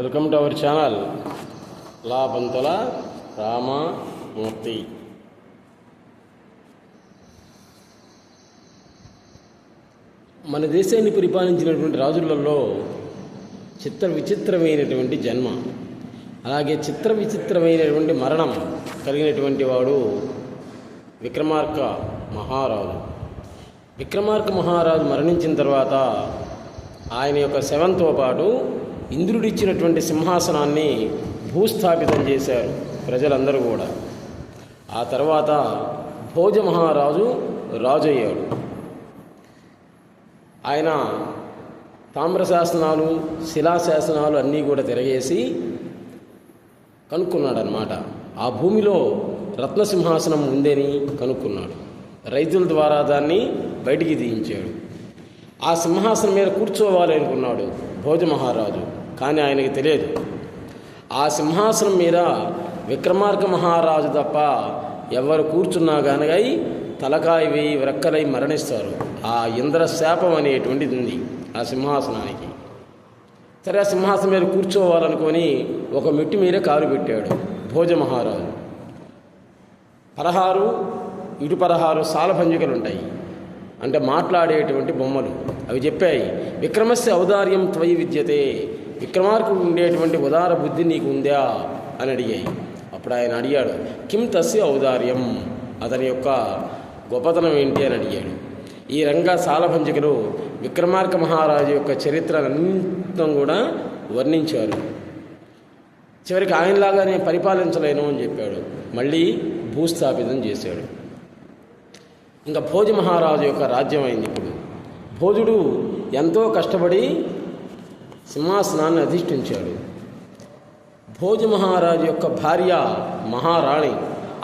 Welcome to our channel Pantula Ramamurthy. మన దేశాన్ని పరిపాలించినటువంటి రాజులలో చిత్ర విచిత్రమైనటువంటి జన్మ, అలాగే చిత్ర విచిత్రమైనటువంటి మరణం కలిగినటువంటి వాడు విక్రమార్క మహారాజు. విక్రమార్క మహారాజు మరణించిన తర్వాత ఆయన యొక్క శవంతో పాటు ఇంద్రుడిచ్చినటువంటి సింహాసనాన్ని భూస్థాపితం చేశారు ప్రజలందరూ కూడా. ఆ తర్వాత భోజ మహారాజు రాజు అయ్యాడు. ఆయన తామ్రశాసనాలు, శిలాశాసనాలు అన్నీ కూడా తిరగేసి కనుక్కున్నాడనమాట. ఆ భూమిలో రత్నసింహాసనం ఉందని కనుక్కున్నాడు. రైతుల ద్వారా దాన్ని బయటికి తీయించాడు. ఆ సింహాసనం మీద కూర్చోవాలి అనుకున్నాడు భోజ మహారాజు, కానీ ఆయనకి తెలియదు ఆ సింహాసనం మీద విక్రమార్క మహారాజు తప్ప ఎవరు కూర్చున్నా కానగై తలకాయ వేయి వ్రక్కలై మరణిస్తారు. ఆ ఇంద్రశాపం అనేటువంటిది ఉంది ఆ సింహాసనానికి. సరే, ఆ సింహాసనం మీద కూర్చోవాలనుకొని ఒక మెట్టు మీద కాలు పెట్టాడు భోజ మహారాజు. 16 ఇటు 16 సాలభంజికలు ఉంటాయి, అంటే మాట్లాడేటువంటి బొమ్మలు. అవి చెప్పాయి, విక్రమస్య ఔదార్యం త్వయి విద్యతే, విక్రమార్కుడు ఉండేటువంటి ఉదార బుద్ధి నీకు ఉందా అని అడిగాయి. అప్పుడు ఆయన అడిగాడు, కిం తస్య ఔదార్యం, అతని యొక్క గొప్పతనం ఏంటి అని అడిగాడు. ఈ రంగా సాలభంజికలు విక్రమార్క మహారాజు యొక్క చరిత్రనంతం కూడా వర్ణించారు. చివరికి ఆయనలాగా నేను పరిపాలించలేను అని చెప్పాడు. మళ్ళీ భూస్థాపితం చేశాడు. ఇంకా భోజ మహారాజు యొక్క రాజ్యం అయింది. ఇప్పుడు భోజుడు ఎంతో కష్టపడి సింహాసనాన్ని అధిష్ఠించాడు. భోజ మహారాజు యొక్క భార్య మహారాణి,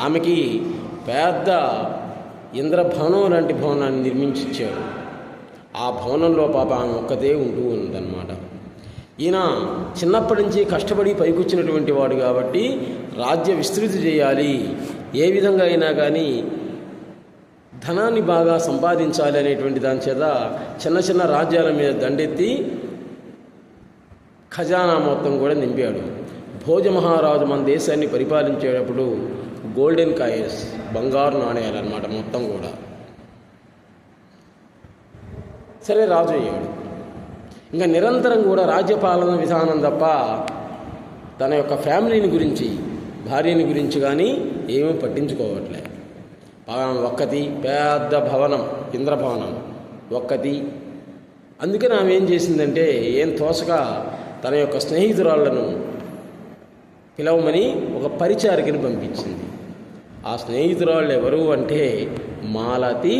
ఆమెకి పెద్ద ఇంద్రభవనం లాంటి భవనాన్ని నిర్మించిచ్చాడు. ఆ భవనంలో పాప ఆమె ఒక్కతే ఉంటూ ఉందన్నమాట. ఈయన చిన్నప్పటి నుంచి కష్టపడి పైకొచ్చినటువంటి వాడు కాబట్టి రాజ్య విస్తృతి చేయాలి, ఏ విధంగా అయినా కానీ ధనాన్ని బాగా సంపాదించాలి అనేటువంటి దాని చేత చిన్న చిన్న రాజ్యాల మీద దండెత్తి ఖజానా మొత్తం కూడా నింపాడు. భోజ మహారాజు మన దేశాన్ని పరిపాలించేటప్పుడు గోల్డెన్ కాయిన్స్, బంగారు నాణ్యాలు అన్నమాట మొత్తం కూడా. సరే, రాజు అయ్యాడు. ఇంకా నిరంతరం కూడా రాజ్యపాలన విధానం తప్ప తన యొక్క ఫ్యామిలీని గురించి, భార్యని గురించి కానీ ఏమీ పట్టించుకోవట్లే. ఒక్కతి పెద్ద భవనం, ఇంద్రభవనం ఒక్కతి. అందుకని ఆమె ఏం చేసిందంటే, ఏం తోసక తన యొక్క స్నేహితురాళ్లను పిలవమని ఒక పరిచారికని పంపించింది. ఆ స్నేహితురాళ్ళు ఎవరు అంటే మాలతి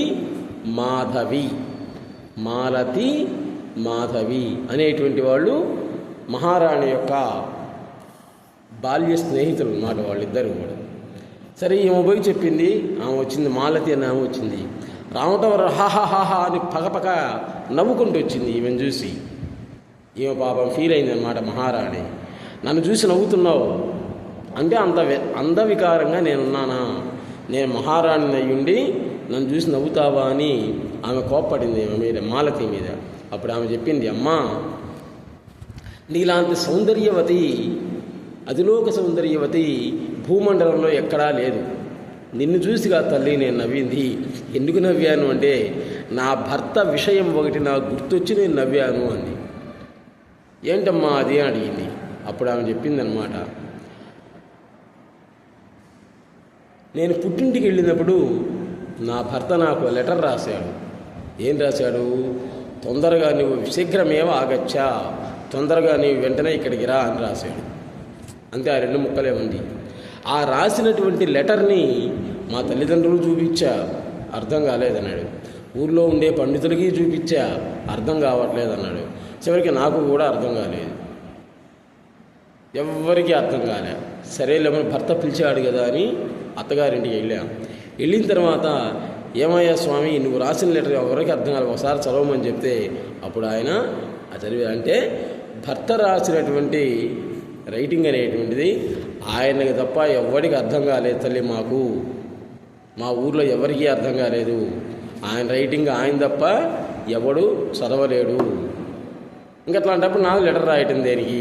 మాధవి. మాలతి మాధవి అనేటువంటి వాళ్ళు మహారాణి యొక్క బాల్య స్నేహితులు అన్నమాట వాళ్ళిద్దరు కూడా. సరే, ఈమె పోయి చెప్పింది. ఆమె వచ్చింది, మాలతి అని ఆమె వచ్చింది. రావటం హాహాహాహా అని పగపక నవ్వుకుంటూ వచ్చింది ఈమెను చూసి. ఈమె పాపం ఫీల్ అయిందనమాట మహారాణి. నన్ను చూసి నవ్వుతున్నావు అంటే అందవికారంగా నేనున్నానా, నేను మహారాణిని అయ్యుండి నన్ను చూసి నవ్వుతావా అని ఆమె కోప్పడింది ఆమె మీద, మాలతి మీద. అప్పుడు ఆమె చెప్పింది, అమ్మా, నీలాంటి సౌందర్యవతి, అతిలోక సౌందర్యవతి భూమండలంలో ఎక్కడా లేదు. నిన్ను చూసిగా తల్లి నేను నవ్వింది. ఎందుకు నవ్వాను అంటే నా భర్త విషయం ఒకటి నాకు గుర్తొచ్చి నేను నవ్వాను అంది. ఏంటమ్మా అది అని అడిగింది. అప్పుడు ఆమె చెప్పిందనమాట, నేను పుట్టింటికి వెళ్ళినప్పుడు నా భర్త నాకు లెటర్ రాశాడు. ఏం రాశాడు? తొందరగా నువ్వు శీఘ్రమేవ ఆగచ్చా, తొందరగా నీవు వెంటనే ఇక్కడికి రా అని రాశాడు. అంతే, ఆ 2 ముక్కలే ఉంది. ఆ రాసినటువంటి లెటర్ని మా తల్లిదండ్రులు చూపించా, అర్థం కాలేదన్నాడు. ఊర్లో ఉండే పండితులకి చూపించా, అర్థం కావట్లేదన్నాడు. చివరికి నాకు కూడా అర్థం కాలేదు, ఎవ్వరికీ అర్థం కాలే. సరేలేమని భర్త పిలిచాడు కదా అని అత్తగారింటికి వెళ్ళాం. వెళ్ళిన తర్వాత, ఏమయ్యా స్వామి, నువ్వు రాసిన లెటర్ ఎవరికి అర్థం కాలేదు, ఒకసారి చదవమని చెప్తే అప్పుడు ఆయన చదివా. అంటే భర్త రాసినటువంటి రైటింగ్ అనేటువంటిది ఆయనకి తప్ప ఎవరికి అర్థం కాలేదు తల్లి, మాకు మా ఊర్లో ఎవరికీ అర్థం కాలేదు. ఆయన రైటింగ్ ఆయన తప్ప ఎవడు చదవలేడు. ఇంకా అట్లాంటప్పుడు నాకు లెటర్ రాయటం దేనికి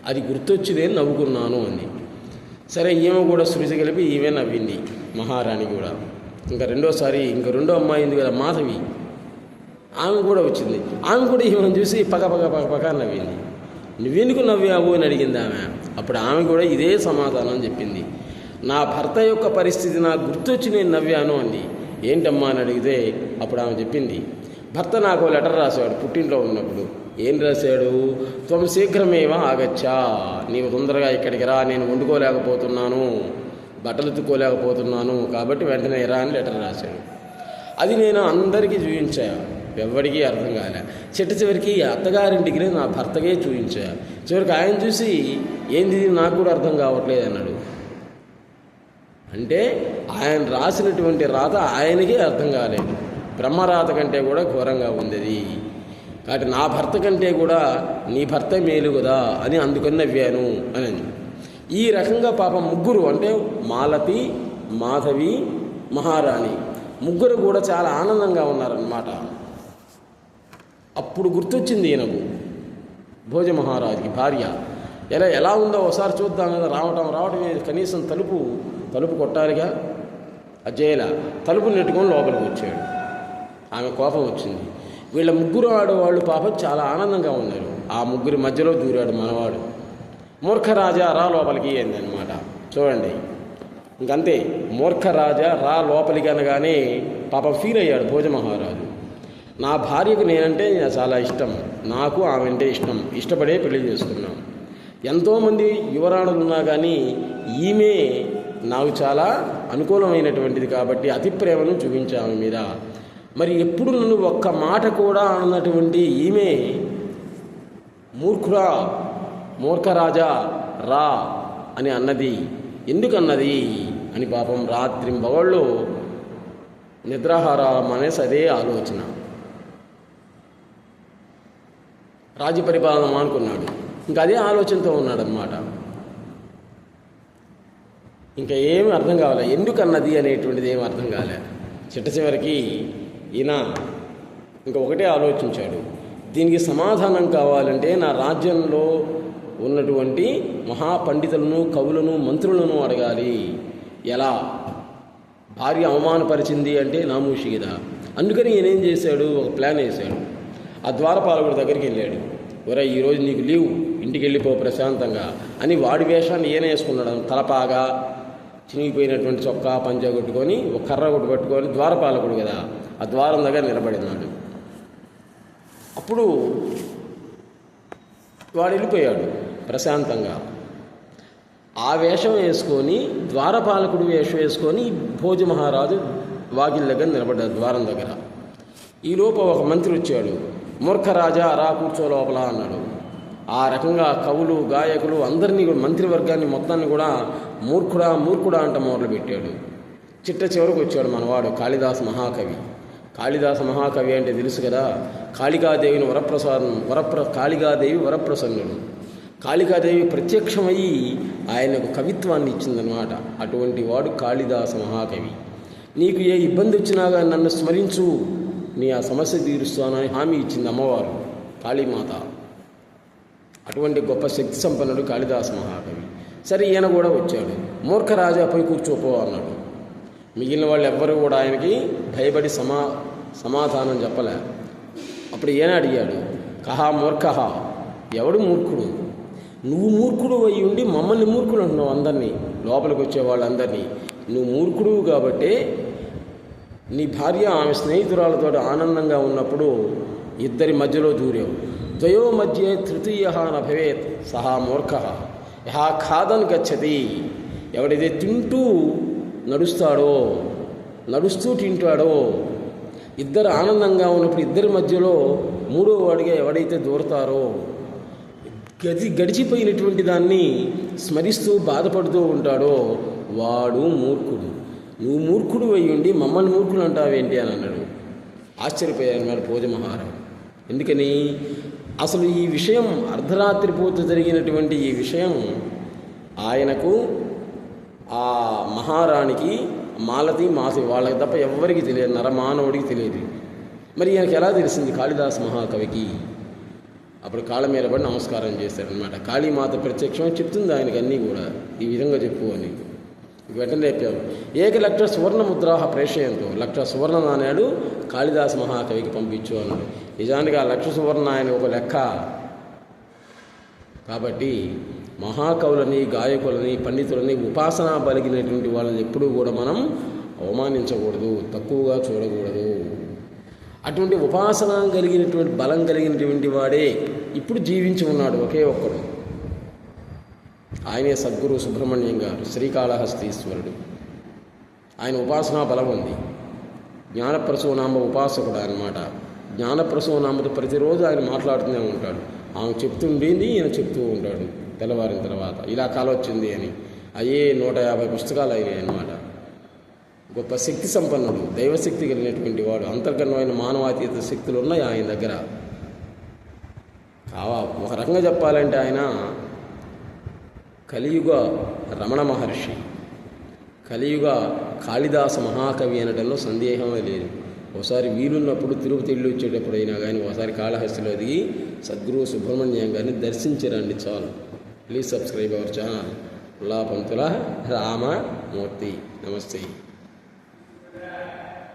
అది గుర్తొచ్చిదే నవ్వుకున్నాను అంది. సరే ఈమె కూడా సృజి కలిపి ఈమె నవ్వింది, మహారాణి కూడా. ఇంకా రెండో అమ్మాయి ఉంది కదా మాధవి, ఆమె కూడా వచ్చింది. ఆమె కూడా ఈమెను చూసి పక్క పక్క పక్క పక్క నవ్వింది. నువ్వెందుకు నవ్వావు అని అడిగింది ఆమె. అప్పుడు ఆమె కూడా ఇదే సమాధానం చెప్పింది. నా భర్త యొక్క పరిస్థితి నాకు గుర్తొచ్చి నేను నవ్వాను అంది. ఏంటమ్మా అని అడిగితే అప్పుడు ఆమె చెప్పింది, భర్త నాకు లెటర్ రాశాడు పుట్టింట్లో ఉన్నప్పుడు. ఏం రాశాడు? త్వం శీఘ్రమేవా ఆగచ్చా, నీవు తొందరగా ఇక్కడికి రా, నేను వండుకోలేకపోతున్నాను, బట్టలు ఉతుక్కోలేకపోతున్నాను, కాబట్టి వెంటనే రా అని లెటర్ రాశాడు. అది నేను అందరికీ చూపించా, ఎవ్వడికి అర్థం కాలే. చివరికి అత్తగారింటికి నా భర్తకే చూపించా. చివరికి ఆయన చూసి ఏంది నాకు కూడా అర్థం కావట్లేదు అన్నాడు. అంటే ఆయన రాసినటువంటి రాత ఆయనకే అర్థం కాలేదు. బ్రహ్మరాత కంటే కూడా ఘోరంగా ఉంది అది. కాబట్టి నా భర్త కంటే కూడా నీ భర్త మేలు కదా అని అందుకని నవ్వాను అని. ఈ రకంగా పాపం ముగ్గురు, అంటే మాలతి, మాధవి, మహారాణి ముగ్గురు కూడా చాలా ఆనందంగా ఉన్నారన్నమాట. అప్పుడు గుర్తొచ్చింది ఈయనకు, భోజ మహారాజుకి భార్య ఎలా ఉందో ఒకసారి చూద్దాం కదా. రావటమే కనీసం తలుపు కొట్టాలిగా, అజయ్ల తలుపు నెట్టుకొని లోపలికి వచ్చాడు. ఆమె కోపం వచ్చింది. వీళ్ళ ముగ్గురు ఆడవాళ్ళు పాపం చాలా ఆనందంగా ఉన్నారు. ఆ ముగ్గురి మధ్యలో దూరాడు మనవాడు. మూర్ఖరాజా రా లోపలికి అయిందనమాట. చూడండి, ఇంకంతే, మూర్ఖరాజా రా లోపలికి అనగానే పాపం ఫీల్ అయ్యాడు భోజ మహారాజు. నా భార్యకు నేనంటే చాలా ఇష్టం, నాకు ఆమె అంటే ఇష్టపడే పెళ్లి చేసుకున్నాం. ఎంతోమంది యువరాణులు ఉన్నా కానీ ఈమె నాకు చాలా అనుకూలమైనటువంటిది కాబట్టి అతి ప్రేమను చూపించాము మీద. మరి ఎప్పుడు నన్ను ఒక్క మాట కూడా అన్నటువంటి ఈమె మూర్ఖరాజా రా అని అన్నది ఎందుకన్నది అని పాపం రాత్రింబవళ్ళు నిద్రాహారం అనేసి అదే ఆలోచన. రాజ్య పరిపాలన అనుకున్నాడు, ఇంకా అదే ఆలోచనతో ఉన్నాడనమాట. ఇంకా ఏమి అర్థం కావాలి, ఎందుకన్నది అనేటువంటిది ఏమి అర్థం కాలే. చివరికి ఈయన ఇంకా ఒకటే ఆలోచించాడు, దీనికి సమాధానం కావాలంటే నా రాజ్యంలో ఉన్నటువంటి మహాపండితులను, కవులను, మంత్రులను అడగాలి. ఎలా? భార్య అవమానపరిచింది అంటే నామూషి కదా. అందుకని ఈయనేం చేశాడు, ఒక ప్లాన్ వేశాడు. ఆ ద్వారపాలకుడి దగ్గరికి వెళ్ళాడు. ఒరే, ఈరోజు నీకు లీవు, ఇంటికి వెళ్ళిపో ప్రశాంతంగా అని వాడి వేషాన్ని ఈయన వేసుకున్నాడు. తలపాగా, చినిగిపోయినటువంటి చొక్కా, పంచా కొట్టుకొని, ఒక కర్ర కొట్టు పట్టుకొని, ద్వారపాలకుడు కదా, ఆ ద్వారం దగ్గర నిలబడినాడు. అప్పుడు వాడు వెళ్ళిపోయాడు ప్రశాంతంగా. ఆ వేషం వేసుకొని, ద్వారపాలకుడు వేషం వేసుకొని భోజ మహారాజు వాకిలి దగ్గర నిలబడ్డాడు, ద్వారం దగ్గర. ఈలోపు ఒక మంత్రి వచ్చాడు. మూర్ఖరాజా రా కూర్చో లోపల అన్నాడు. ఆ రకంగా కవులు, గాయకులు అందరినీ కూడా, మంత్రివర్గాన్ని మొత్తాన్ని కూడా మూర్ఖుడా అంట మొదలుపెట్టాడు. చివరికి వచ్చాడు మనవాడు కాళిదాస మహాకవి. కాళిదాస మహాకవి అంటే తెలుసు కదా, కాళికాదేవిని కాళికాదేవి వరప్రసన్నుడు. కాళికాదేవి ప్రత్యక్షమయ్యి ఆయనకు కవిత్వాన్ని ఇచ్చిందనమాట. అటువంటి వాడు కాళిదాస మహాకవి. నీకు ఏ ఇబ్బంది వచ్చినా కానీ నన్ను స్మరించు, నీ ఆ సమస్య తీరుస్తానని హామీ ఇచ్చింది అమ్మవారు కాళీమాత. అటువంటి గొప్ప శక్తి సంపన్నుడు కాళిదాస మహాకవి. సరే, ఈయన కూడా వచ్చాడు. మూర్ఖరాజా పోయి కూర్చోపో అన్నాడు. మిగిలిన వాళ్ళు ఎవ్వరూ కూడా ఆయనకి భయపడి సమాధానం చెప్పలే. అప్పుడు ఈయన అడిగాడు, కహా మూర్ఖ, ఎవడు మూర్ఖుడు? నువ్వు మూర్ఖుడు అయి ఉండి మమ్మల్ని మూర్ఖుడు అంటున్నావు, అందరినీ, లోపలికి వచ్చే వాళ్ళందరినీ. నువ్వు మూర్ఖుడు కాబట్టే నీ భార్య ఆమె స్నేహితురాలతో ఆనందంగా ఉన్నప్పుడు ఇద్దరి మధ్యలో దూరావు. ద్వయో మధ్య తృతీయ నభవేత్ సహా మూర్ఖ యహా ఖాదన్ గచ్చతి. ఎవడైతే నడుస్తూ తింటాడో, ఇద్దరు ఆనందంగా ఉన్నప్పుడు ఇద్దరి మధ్యలో మూడో వాడిగా ఎవడైతే దూరతారో, గడిచిపోయినటువంటి దాన్ని స్మరిస్తూ బాధపడుతూ ఉంటాడో వాడు మూర్ఖుడు. నువ్వు మూర్ఖుడు అయ్యి ఉండి మమ్మల్ని మూర్ఖుడు అంటావేంటి అని అన్నాడు. ఆశ్చర్యపోయాడు భోజ మహారాజు. ఎందుకని? అసలు ఈ విషయం అర్ధరాత్రి పూట జరిగినటువంటి ఈ విషయం ఆయనకు, ఆ మహారాణికి, మాలతి, మాసి వాళ్ళకి తప్ప ఎవ్వరికి తెలియదు, నరమానవుడికి తెలియదు. మరి ఈయనకి ఎలా తెలిసింది కాళిదాస మహాకవికి? అప్పుడు కాళ్ళ మీద పడి నమస్కారం చేశాడనమాట. కాళీమాత ప్రత్యక్షం చెప్తుంది ఆయనకి అన్నీ కూడా ఈ విధంగా చెప్పు అని. వెంటనే చెప్పావు. 1,00,000 సువర్ణముద్రాహ ప్రేషయంతో 1,00,000 సువర్ణ నాణేడు కాళిదాస మహాకవికి పంపించు అన్నాడు. నిజానికి ఆ 1,00,000 సువర్ణ ఆయన ఒక లెక్క. కాబట్టి మహాకవులని, గాయకులని, పండితులని, ఉపాసన బలిగినటువంటి వాళ్ళని ఎప్పుడూ కూడా మనం అవమానించకూడదు, తక్కువగా చూడకూడదు. అటువంటి ఉపాసన కలిగినటువంటి బలం కలిగినటువంటి వాడే ఇప్పుడు జీవించి ఉన్నాడు ఒకే ఒక్కడు. ఆయనే సద్గురు సుబ్రహ్మణ్యం గారు, శ్రీకాళహస్తీశ్వరుడు. ఆయన ఉపాసనా బలం ఉంది. జ్ఞానప్రసూనాంబ ఉపాసకుడు అన్నమాట. జ్ఞానప్రసూనాంబతో ప్రతిరోజు ఆయన మాట్లాడుతూనే ఉంటాడు. ఆమె చెప్తుండేది ఈయన చెప్తూ ఉంటాడు తెల్లవారిన తర్వాత, ఇలా కాలం వచ్చింది అని. అయ్యే 150 పుస్తకాలు అయినాయి అన్నమాట. గొప్ప శక్తి సంపన్నుడు, దైవశక్తి కలిగినటువంటి వాడు. అంతర్గతమైన మానవాతీత శక్తులు ఉన్నాయి ఆయన దగ్గర. ఒక రకంగా చెప్పాలంటే ఆయన కలియుగ రమణ మహర్షి, కలియుగ కాళిదాస మహాకవి అనడంలో సందేహమే లేదు. ఒకసారి వీలున్నప్పుడు తిరుపతి వెళ్ళి వచ్చేటప్పుడైనా కానీ ఒకసారి కాళహస్తిలో దిగి సద్గురు సుబ్రహ్మణ్యం గారిని దర్శించరండి చాలు. Please subscribe our channel. Pantula Ramamurthy. నమస్తే.